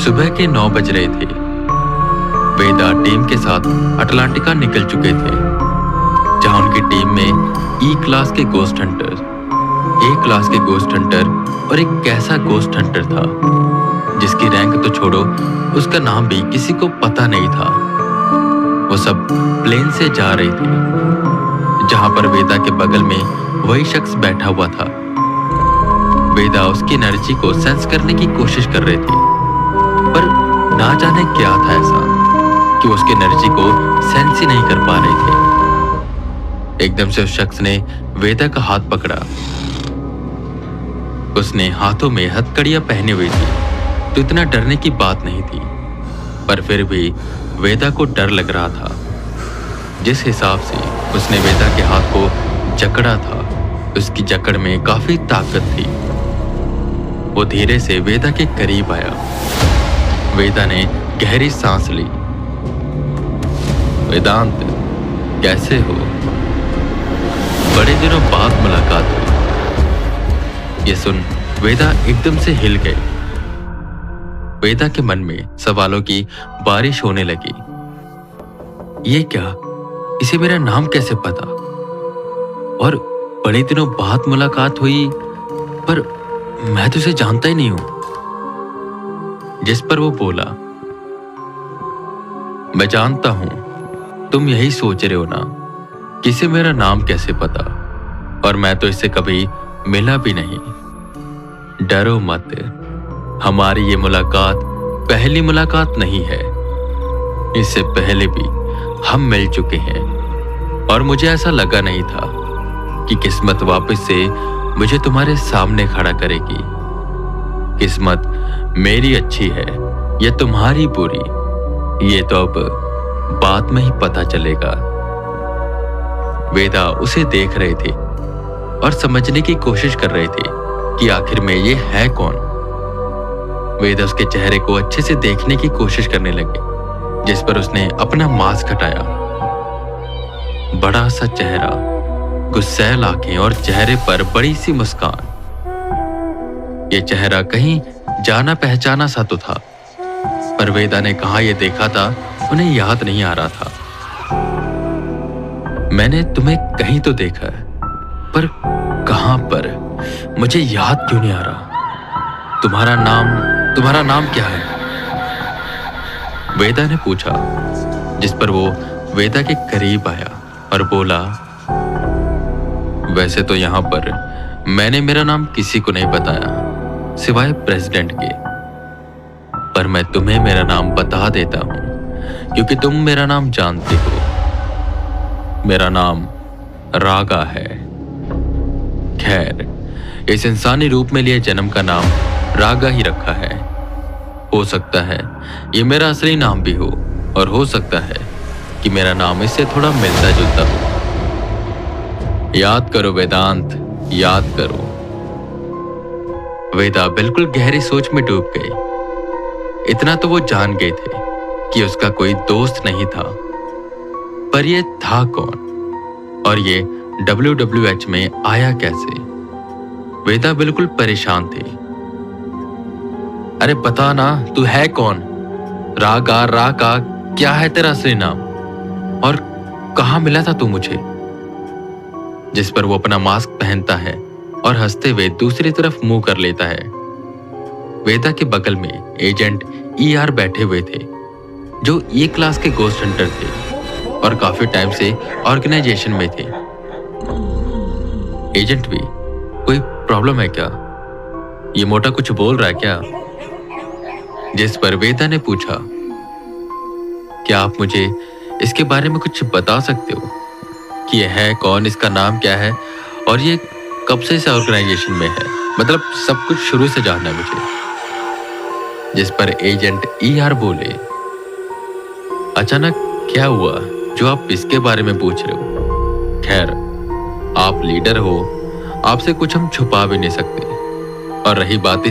सुबह के 9 बज रहे थे। वेदा टीम के साथ अटलांटिका निकल चुके थे, जहां उनकी टीम में ई क्लास के गोस्ट हंटर, ए क्लास के गोस्ट हंटर और एक कैसा गोस्ट हंटर था जिसकी रैंक तो छोड़ो, उसका नाम भी किसी को पता नहीं था। वो सब प्लेन से जा रहे थे, जहां पर वेदा के बगल में वही शख्स बैठा हुआ था। वेदा उसकी एनर्जी को सेंस करने की कोशिश कर रहे थे, पर ना जाने क्या था ऐसा कि उसकी एनर्जी को सेंस ही नहीं कर पा रहे थे। एकदम से उस शख्स ने वेदा का हाथ पकड़ा। उसने हाथों में हथकड़ियां पहनी हुई थी, तो इतना डरने की बात नहीं थी, पर फिर भी वेदा को डर लग रहा था। जिस हिसाब से उसने वेदा के हाथ को जकड़ा था, उसकी जकड़ में काफी ताकत थी। वो धीरे से वेदा के करीब आया। वेदा ने गहरी सांस ली। वेदांत, कैसे हो? बड़े दिनों बाद मुलाकात हुई। ये सुन वेदा एकदम से हिल गई। वेदा के मन में सवालों की बारिश होने लगी। ये क्या? इसे मेरा नाम कैसे पता? और बड़े दिनों बाद मुलाकात हुई, पर मैं तो उसे जानता ही नहीं हूं। जिस पर वो बोला, मैं जानता हूं तुम यही सोच रहे हो ना कि इसे मेरा नाम कैसे पता, और मैं तो इससे कभी मिला भी नहीं। डरो मत, हमारी ये मुलाकात पहली मुलाकात नहीं है। इससे पहले भी हम मिल चुके हैं, और मुझे ऐसा लगा नहीं था कि किस्मत वापस से मुझे तुम्हारे सामने खड़ा करेगी। किस्मत मेरी अच्छी है या तुम्हारी बुरी, ये तो अब बाद में ही पता चलेगा। वेदा उसे देख रहे थे और समझने की कोशिश कर रहे थे कि आखिर में ये है कौन। वेदा उसके चेहरे को अच्छे से देखने की कोशिश करने लगे, जिस पर उसने अपना मास्क हटाया। बड़ा सा चेहरा, गुस्सैल आंखें और चेहरे पर बड़ी सी मुस्कान। ये चेहरा कहीं जाना पहचाना सा तो था, पर वेदा ने कहा यह देखा था, उन्हें याद नहीं आ रहा था। मैंने तुम्हें कहीं तो देखा है, पर कहां पर? मुझे याद क्यों नहीं आ रहा। तुम्हारा नाम क्या है? वेदा ने पूछा, जिस पर वो वेदा के करीब आया और बोला, वैसे तो यहां पर मैंने मेरा नाम किसी को नहीं बताया सिवाय प्रेसिडेंट के, पर मैं तुम्हें मेरा नाम बता देता हूं क्योंकि तुम मेरा नाम जानते हो। मेरा नाम रागा है। खैर, इस इंसानी रूप में लिए जन्म का नाम रागा ही रखा है। हो सकता है ये मेरा असली नाम भी हो, और हो सकता है कि मेरा नाम इससे थोड़ा मिलता जुलता हो। याद करो वेदांत, याद करो। वेदा बिल्कुल गहरी सोच में डूब गई। इतना तो वो जान गए थे कि उसका कोई दोस्त नहीं था, पर ये था कौन, और ये WWH में आया कैसे? वेदा बिल्कुल परेशान थे। अरे बता ना, तू है कौन? रागा क्या है तेरा असली नाम, और कहां मिला था तू मुझे? जिस पर वो अपना मास्क पहनता है और हंसते हुए दूसरी तरफ मुंह कर लेता है। वेदा के बगल में एजेंट ER बैठे हुए थे, जो ए क्लास के गोस्ट हंटर थे और काफी टाइम से ऑर्गेनाइजेशन में थे। एजेंट भी, कोई प्रॉब्लम है क्या? ये मोटा कुछ बोल रहा है क्या? जिस पर वेदा ने पूछा, क्या आप मुझे इसके बारे में कुछ बता सकते हो कि यह है कौन, इसका नाम क्या है, और ये कब से इस ऑर्गेनाइजेशन में है? मतलब सब कुछ शुरू से जानना है मुझे। जिस पर एजेंट ER बोले, अचानक क्या हुआ जो आप इसके बारे में पूछ रहे हो? खैर, आप लीडर हो, आपसे कुछ हम छुपा भी नहीं सकते। और रही बात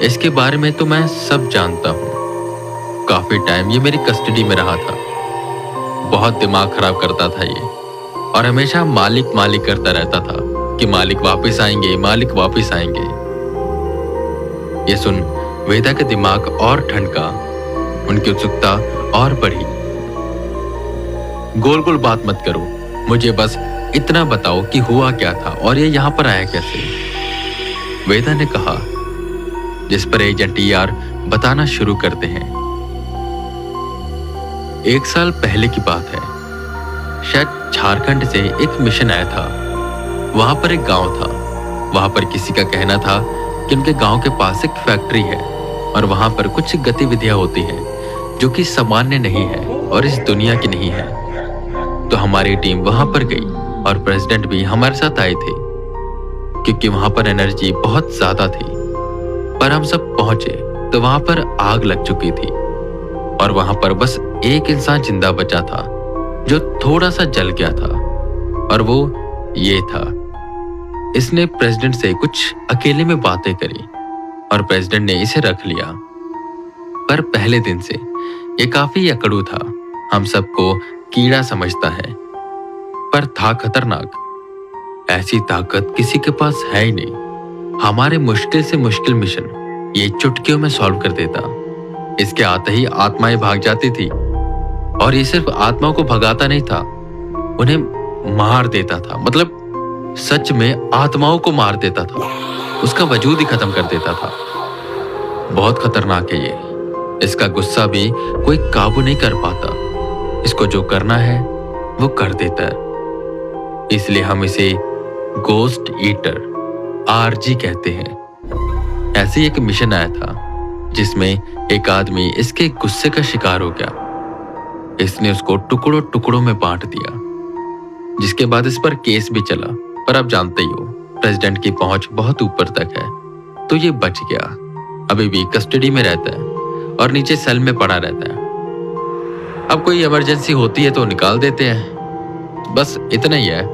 इसके बारे में तो मैं सब जानता हूं। काफी टाइम ये मेरी कस्टडी में रहा था। बहुत दिमाग खराब करता था ये, और हमेशा मालिक करता रहता था कि मालिक वापस आएंगे, मालिक वापस आएंगे। ये सुन वेदा के दिमाग और ठनका, उनकी उत्सुकता और बढ़ी। गोल गोल बात मत करो, मुझे बस इतना बताओ कि हुआ क्या था और ये यहां पर आया कैसे, वेदा ने कहा। जिस पर एजेंट ईआर बताना शुरू करते हैं। 1 साल पहले की बात है। शायद झारखंड से एक मिशन आया था। वहां पर एक गांव था। वहां पर किसी का कहना था कि उनके गांव के पास एक फैक्ट्री है और वहां पर कुछ गतिविधियां होती हैं जो कि सामान्य नहीं है और इस दुनिया की नहीं है। तो हमारी टीम वहां पर गई और प्रेसिडेंट भी हमारे साथ आए थे, क्योंकि वहां पर एनर्जी बहुत ज्यादा थी। पर हम सब पहुंचे तो वहां पर आग लग चुकी थी और वहां पर बस एक इंसान जिंदा बचा था जो थोड़ा सा जल गया था, और वो ये था। इसने प्रेसिडेंट से कुछ अकेले में बातें करी और प्रेसिडेंट ने इसे रख लिया। पर पहले दिन से ये काफी अकड़ू था। हम सबको कीड़ा समझता है, पर था खतरनाक। ऐसी ताकत किसी के पास है ही नहीं। हमारे मुश्किल से मुश्किल मिशन ये चुटकियों में सॉल्व कर देता। इसके आते ही आत्माएं भाग जाती थी, और ये सिर्फ आत्माओं को भगाता नहीं था, उन्हें मार देता था। मतलब सच में आत्माओं को मार देता था, उसका वजूद ही खत्म कर देता था। बहुत खतरनाक है ये। इसका गुस्सा भी कोई काबू नहीं कर पाता। इसको जो करना है वो कर देता है। इसलिए हम इसे गोस्ट ईटर आरजी कहते हैं। ऐसे ही एक मिशन आया था जिसमें एक आदमी इसके गुस्से का शिकार हो गया। इसने उसको टुकड़ों टुकड़ों में बांट दिया, जिसके बाद इस पर केस भी चला। पर आप जानते ही हो, प्रेसिडेंट की पहुंच बहुत ऊपर तक है, तो ये बच गया। अभी भी कस्टडी में रहता है और नीचे सेल में पड़ा रहता है। अब कोई इमरजेंसी होती है तो निकाल देते हैं, बस इतना ही है।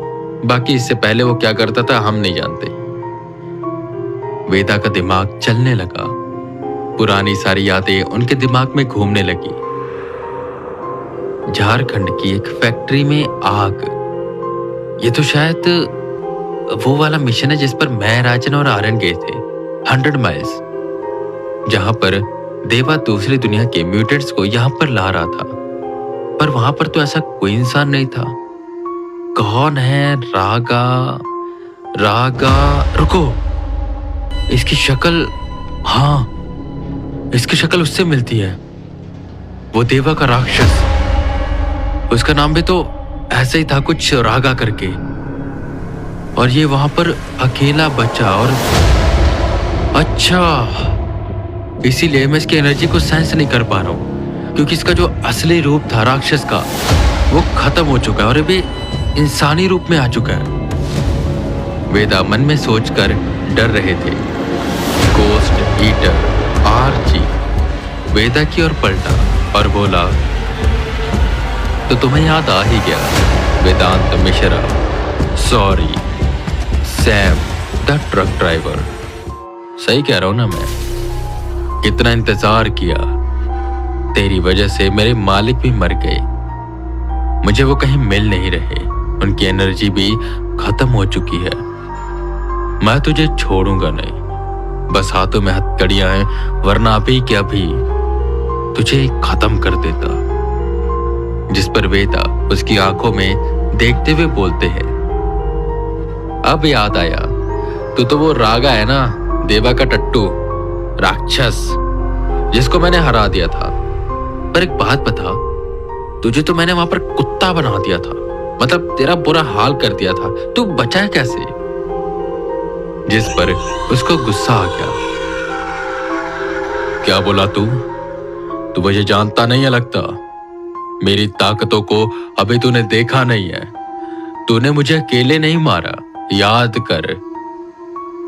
बाकी इससे पहले वो क्या करता था हम नहीं जानते। वेदा का दिमाग चलने लगा। पुरानी सारी यादें उनके दिमाग में घूमने लगी। झारखंड की एक फैक्ट्री में आग। ये तो शायद वो वाला मिशन है जिस पर मैं, राजन और आर्यन गए थे, 100 माइल्स, जहां पर देवा दूसरी दुनिया के म्यूटेंट्स को यहां पर ला रहा था। पर वहां पर तो ऐसा कोई इंसान नहीं था। कौन है रागा? रुको, इसकी शक्ल, हाँ, इसकी शक्ल उससे मिलती है। वो देवा का राक्षस। उसका नाम भी तो ऐसे ही था, कुछ रागा करके। और ये वहां पर अकेला बचा। और अच्छा, इसीलिए मैं इसकी एनर्जी को सेंस नहीं कर पा रहा हूं, क्योंकि इसका जो असली रूप था राक्षस का, वो खत्म हो चुका है और अभी इंसानी रूप में आ चुका है। वेदा मन में सोचकर डर रहे थे। गोस्ट ईटर आरजी वेदा की ओर पलटा और बोला, तो तुम्हें याद आ ही गया, Vedant Mishra, sorry, Sam the truck driver. सही कह रहा हूं ना मैं? कितना इंतजार किया। तेरी वजह से मेरे मालिक भी मर गए। मुझे वो कहीं मिल नहीं रहे। उनकी एनर्जी भी खत्म हो चुकी है। मैं तुझे छोड़ूंगा नहीं। बस हाथों में हथकड़ियां हैं, वरना अभी के अभी तुझे खत्म कर देता। जिस पर वेदा उसकी आंखों में देखते हुए बोलते हैं, अब याद आया, तू तो वो रागा है ना, देवा का टट्टू राक्षस, जिसको मैंने हरा दिया था। पर एक बात बता, तुझे तो मैंने वहां पर कुत्ता बना दिया था। मतलब तेरा बुरा हाल कर दिया था। तू बचा कैसे? जिस पर उसको गुस्सा आ गया। क्या बोला तू? तू मुझे जानता नहीं है लगता। मेरी ताकतों को अभी तूने देखा नहीं है। तूने मुझे अकेले नहीं मारा, याद कर।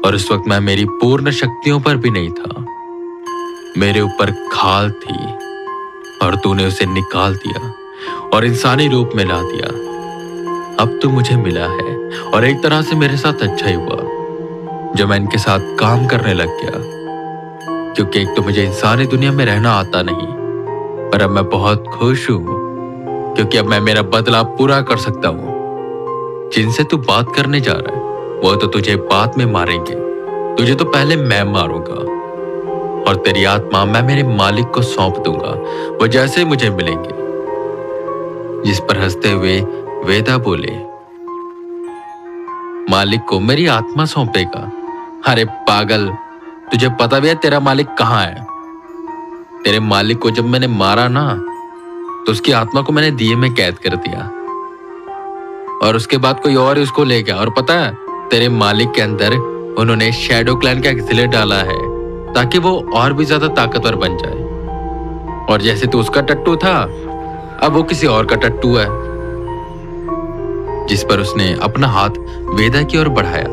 और उस वक्त मैं मेरी पूर्ण शक्तियों पर भी नहीं था। मेरे ऊपर खाल थी और तूने उसे निकाल दिया और इंसानी रूप में ला दिया। अब तू मुझे मिला है और एक तरह से मेरे साथ अच्छा ही हुआ जो मैं इनके साथ काम करने लग गया, क्योंकि एक तो मुझे इंसानी दुनिया में रहना आता नहीं, पर अब मैं बहुत खुश हूं क्योंकि अब मैं मेरा बदला पूरा कर सकता हूं। जिनसे तू बात करने जा रहा है वो तो तुझे बाद में मारेंगे, तुझे तो पहले मैं मारूंगा। और तेरी आत्मा मैं मेरे मालिक को सौंप दूंगा, वो जैसे मुझे मिलेंगे। जिस पर हंसते हुए वेदा बोले, मालिक को मेरी आत्मा सौंपेगा? अरे पागल, तुझे पता भी है तेरा मालिक कहाँ है? तेरे मालिक को जब मैंने मारा ना, तो उसकी आत्मा को मैंने दिए में कैद कर दिया और उसके बाद कोई और उसको ले गया। और पता है, तेरे मालिक के अंदर उन्होंने शैडो क्लैन का एक्सिलेट डाला है ताकि वो और भी ज्यादा ताकतवर बन जाए। और जैसे तू उसका टट्टू था, अब वो किसी और का टट्टू है। जिस पर उसने अपना हाथ वेदा की ओर बढ़ाया।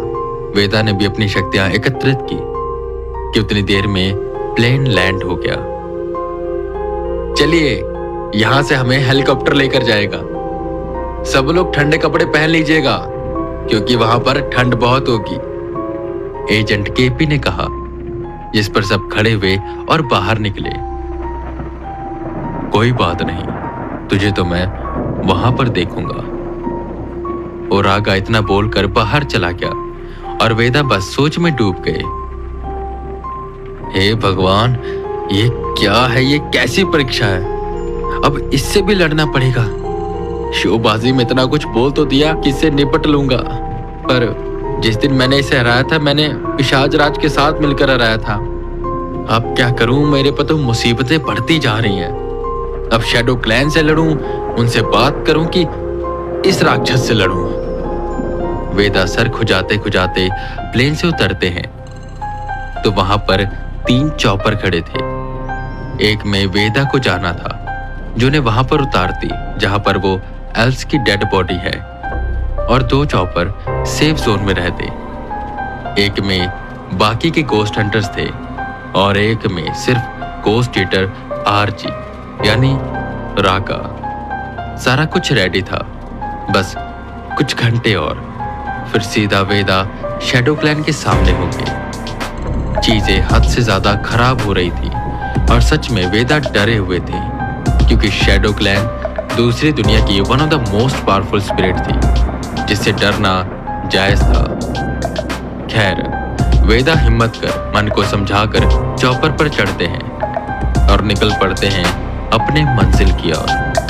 वेदा ने भी अपनी शक्तियां एकत्रित की कि उतनी देर में प्लेन लैंड हो गया। चलिए, यहां से हमें हेलीकॉप्टर लेकर जाएगा। सब लोग ठंडे कपड़े पहन लीजिएगा क्योंकि वहां पर ठंड बहुत होगी, एजेंट केपी ने कहा। जिस पर सब खड़े हुए और बाहर निकले। कोई बात नहीं, तुझे तो मैं वहां पर देखूंगा। और आगा इतना बोलकर बाहर चला गया और वेदा बस सोच में डूब गए। हे भगवान, ये क्या है? ये कैसी परीक्षा है? अब इससे भी लड़ना पड़ेगा। शोबाजी में इतना कुछ बोल तो दिया कि इससे निपट लूंगा, पर जिस दिन मैंने इसे हराया था, मैंने पिशाच राज के साथ मिलकर हराया था। अब क्या करूं? मेरे पर तो मुसीबतें बढ़ती जा रही हैं। अब शैडो क्लैन से लड़ूं, उनसे बात करूं कि इस राक्षस से लड़ूं? वेदा सर खुजाते खुजाते प्लेन से उतरते हैं तो वहां पर 3 चॉपर खड़े थे। एक में वेदा को जाना था, जो उन्हें वहां पर उतारती जहां पर वो एल्स की डेड बॉडी है, और 2 चॉपर सेफ जोन में रहते। एक में बाकी के गोस्ट हंटर्स थे और एक में सिर्फ गोस्ट ईटर आरजी यानी राका। सारा कुछ रेडी था, बस कुछ घंटे और फिर सीधा वेदा शैडो क्लैन के सामने होंगे। चीजें हद से ज्यादा खराब हो रही थी और सच में वेदा डरे हुए थे क्योंकि शैडो क्लैन दूसरी दुनिया की one of the most powerful spirit थी जिससे डरना जायज था। खैर, वेदा हिम्मत कर मन को समझाकर चॉपर पर चढ़ते हैं और निकल पड़ते हैं अपने मंजिल की ओर।